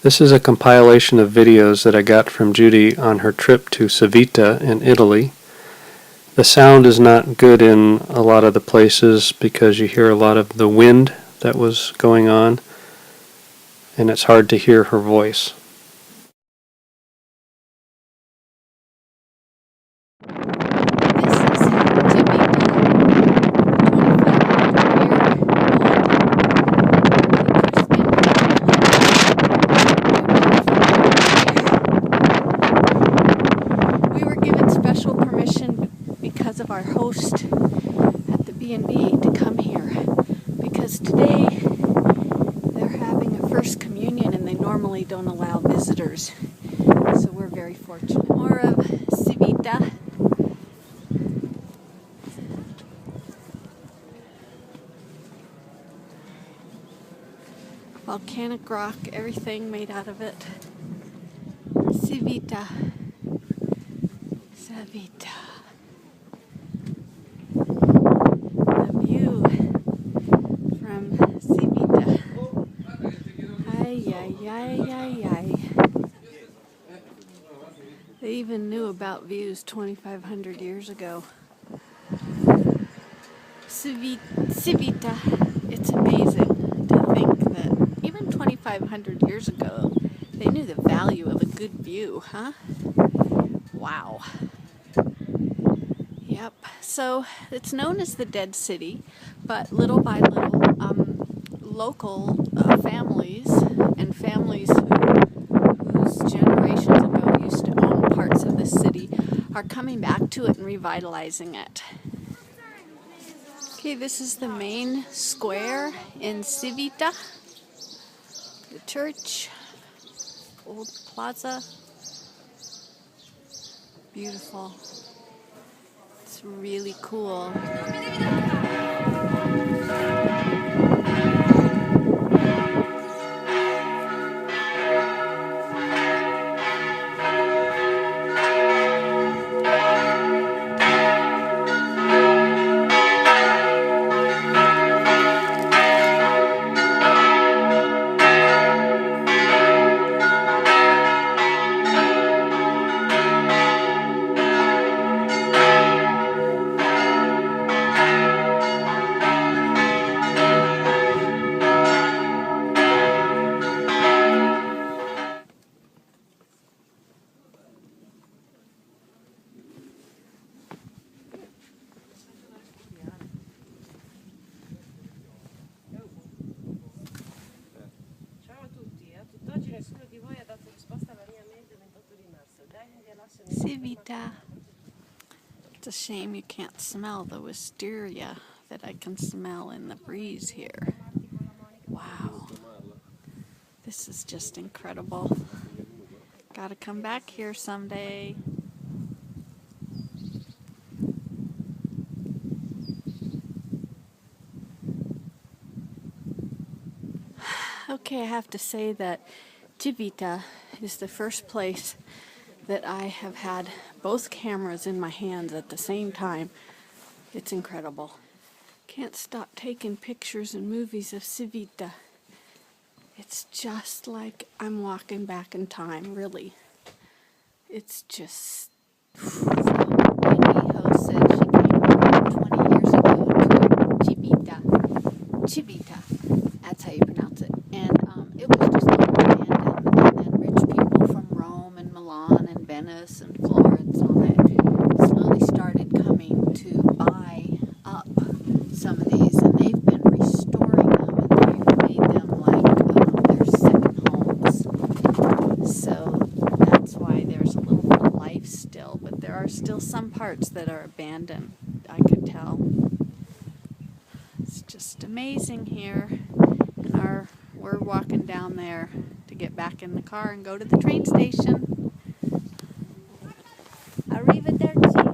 This is a compilation of videos that I got from Judy on her trip to Civita in Italy. The sound is not good in a lot of the places because you hear a lot of the wind that was going on, and it's hard to hear her voice. Because of our host at the B&B to come here, because today they're having a first communion and they normally don't allow visitors, so we're very fortunate. More of Civita. Volcanic rock, everything made out of it. Civita. Civita. Civita. Ay, ay, ay, ay, ay. They even knew about views 2,500 years ago. Civita. It's amazing to think that even 2,500 years ago, they knew the value of a good view, huh? Wow. Yep. So it's known as the Dead City, but little by little, local families and families whose generations ago used to own parts of the city are coming back to it and revitalizing it. Okay, this is the main square in Civita. The church, old plaza. Beautiful. It's really cool. Civita. It's a shame you can't smell the wisteria that I can smell in the breeze here. Wow. This is just incredible. Gotta come back here someday. Okay, I have to say that Civita is the first place that I have had both cameras in my hands at the same time. It's incredible. Can't stop taking pictures and movies of Civita. It's just like I'm walking back in time, really. It's just... Amy host said she came 20 years ago to Civita. Civita. That's how you pronounce it. And it was just all abandoned. And then rich people from Rome and Milan and Venice and Florence and all that slowly started coming to buy up some of these, and they've been restoring them, and they've made them like their second homes. So that's why there's a little bit of life still, but there are still some parts that are abandoned, I could tell. It's just amazing here. And we're walking down there to get back in the car and go to the train station. Arrivederci.